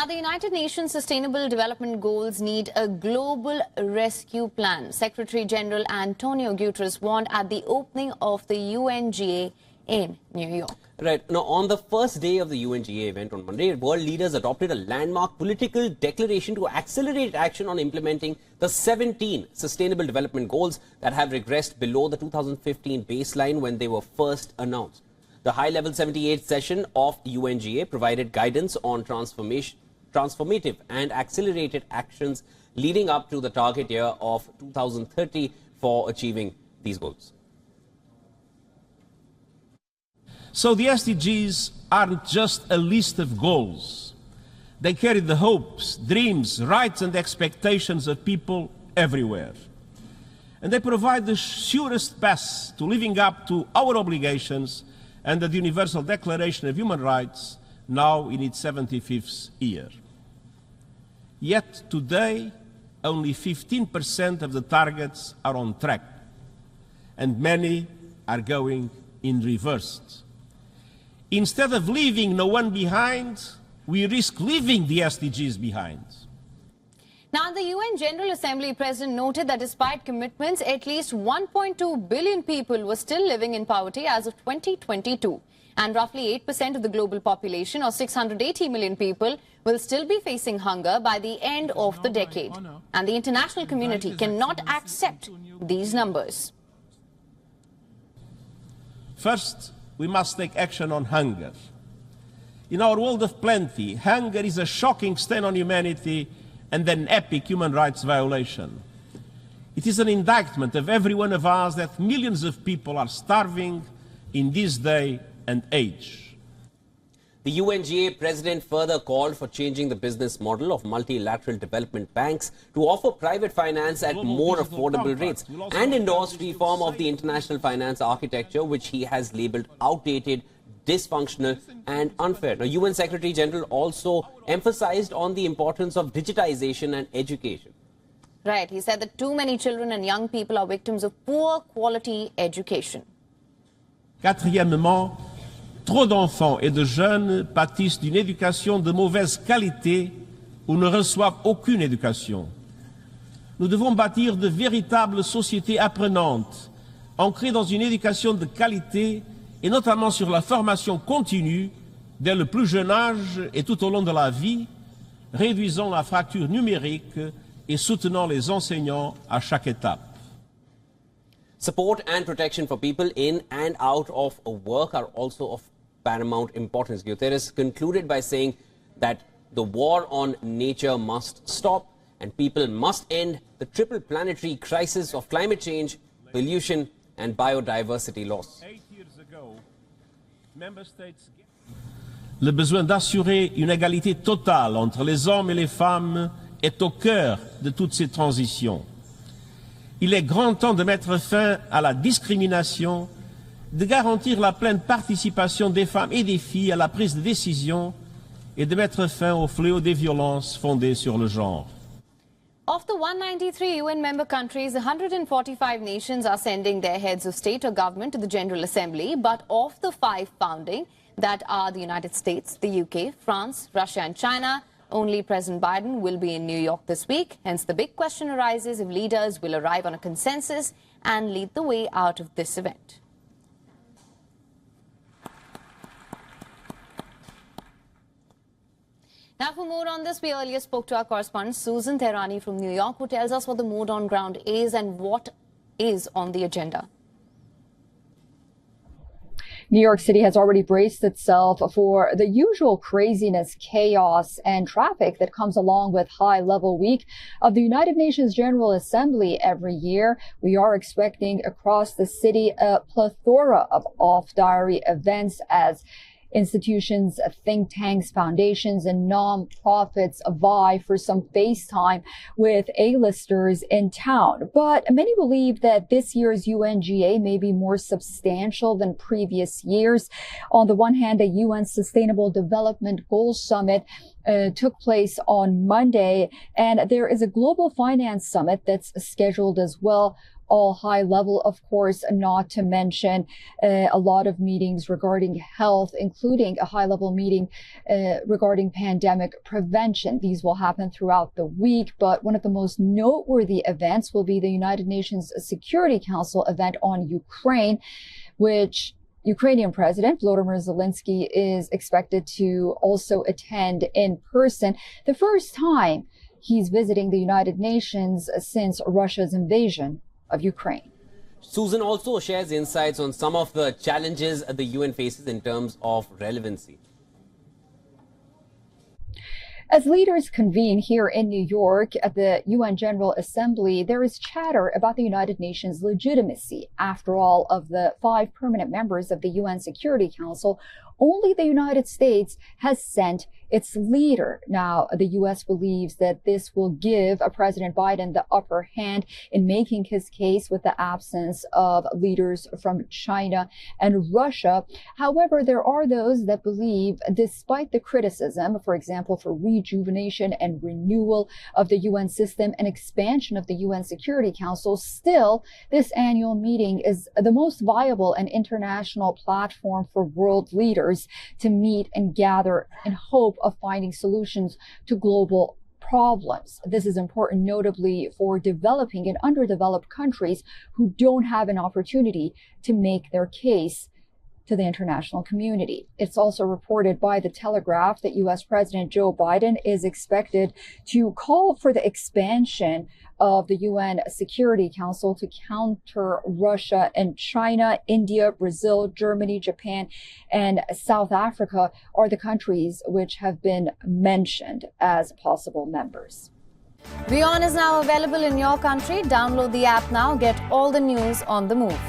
Now, the United Nations Sustainable Development Goals need a global rescue plan. Secretary General Antonio Guterres warned at the opening of the UNGA in New York. Right. Now, on the first day of the UNGA event on Monday, world leaders adopted a landmark political declaration to accelerate action on implementing the 17 Sustainable Development Goals that have regressed below the 2015 baseline when they were first announced. The high-level 78th session of UNGA provided guidance on transformative and accelerated actions leading up to the target year of 2030 for achieving these goals. So the SDGs aren't just a list of goals. They carry the hopes, dreams, rights and expectations of people everywhere. And they provide the surest path to living up to our obligations under the Universal Declaration of Human Rights, now in its 75th year. Yet today, only 15% of the targets are on track, and many are going in reverse. Instead of leaving no one behind, we risk leaving the SDGs behind. Now, the UN General Assembly President noted that despite commitments, at least 1.2 billion people were still living in poverty as of 2022. And roughly 8% of the global population, or 680 million people, will still be facing hunger by the end of the decade. And the international community cannot accept these numbers. First, we must take action on hunger. In our world of plenty, hunger is a shocking stain on humanity and an epic human rights violation. It is an indictment of every one of us that millions of people are starving in this day and age. The UNGA president further called for changing the business model of multilateral development banks to offer private finance at more affordable rates and endorsed reform of the international finance architecture, which he has labeled outdated, dysfunctional and unfair. Now, UN Secretary General also emphasized on the importance of digitization and education. Right. He said that too many children and young people are victims of poor quality education. Quatrièmement, trop d'enfants et de jeunes pâtissent d'une éducation de mauvaise qualité ou ne reçoivent aucune éducation. Nous devons bâtir de véritables sociétés apprenantes, ancrées dans une éducation de qualité et notamment sur la formation continue dès le plus jeune âge et tout au long de la vie, réduisant la fracture numérique et soutenant les enseignants à chaque étape. Support and protection for people in and out of work are also of paramount importance. Guterres concluded by saying that the war on nature must stop and people must end the triple planetary crisis of climate change, pollution and biodiversity loss. 8 years ago, member states... Le besoin d'assurer une égalité totale entre les hommes et les femmes est au cœur de toutes ces transitions. Il est grand temps de mettre fin à la discrimination, de garantir la pleine participation des femmes et des filles à la prise de décision et de mettre fin au fléau des violences fondées sur le genre. Of the 193 UN member countries, 145 nations are sending their heads of state or government to the General Assembly. But of the 5 founding, that are the United States, the UK, France, Russia and China, only President Biden will be in New York this week. Hence, the big question arises if leaders will arrive on a consensus and lead the way out of this event. Now, for more on this, we earlier spoke to our correspondent Susan Tehrani from New York, who tells us what the mood on ground is and what is on the agenda. New York City has already braced itself for the usual craziness, chaos, and traffic that comes along with high-level week of the United Nations General Assembly every year. We are expecting across the city a plethora of off-diary events as institutions, think tanks, foundations, and non-profits vie for some face time with A-listers in town. But many believe that this year's UNGA may be more substantial than previous years. On the one hand, the UN Sustainable Development Goals Summit took place on Monday, and there is a global finance summit that's scheduled as well all high level, of course, not to mention a lot of meetings regarding health, including a high level meeting regarding pandemic prevention. These will happen throughout the week, but one of the most noteworthy events will be the United Nations Security Council event on Ukraine, which Ukrainian President Volodymyr Zelensky is expected to also attend in person, the first time he's visiting the United Nations since Russia's invasion of Ukraine. Susan also shares insights on some of the challenges the UN faces in terms of relevancy. As leaders convene here in New York at the UN General Assembly, there is chatter about the United Nations' legitimacy. After all, of the 5 permanent members of the UN Security Council, only the United States has sent its leader. Now, the U.S. believes that this will give President Biden the upper hand in making his case with the absence of leaders from China and Russia. However, there are those that believe, despite the criticism, for example, for rejuvenation and renewal of the UN system and expansion of the UN Security Council, still, this annual meeting is the most viable and international platform for world leaders to meet and gather in hope of finding solutions to global problems. This is important notably for developing and underdeveloped countries who don't have an opportunity to make their case to the international community. It's also reported by The Telegraph that U.S. President Joe Biden is expected to call for the expansion of the UN Security Council to counter Russia and China. India, Brazil, Germany, Japan, and South Africa are the countries which have been mentioned as possible members. WION is now available in your country. Download the app now. Get all the news on the move.